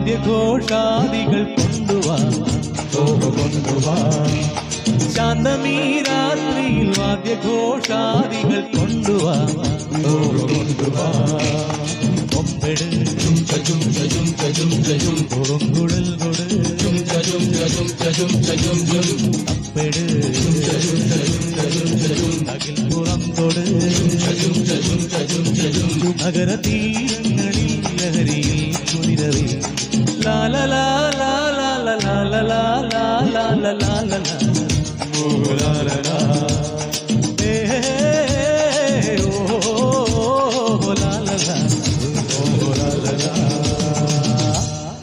വാദ്യഘോഷാദികൾ കൊണ്ടുവാ കൊണ്ടുവാ ശാന്തമീ രാത്രിയിൽ വാദ്യഘോഷാദികൾ കൊണ്ടുവാ കൊണ്ടുവാ കൊമ്പെട് കൊടുങ്കുഴൽ കൊട് അപ്പെട് അകിൽ പുറം തൊട് നഗര തീരങ്ങളിൽ ലഹരിയിൽ കുതിരവേ ലാല ലാല ലാല ലാല ലാല ലാല ലാല ലാല ഓ ലാല ലാല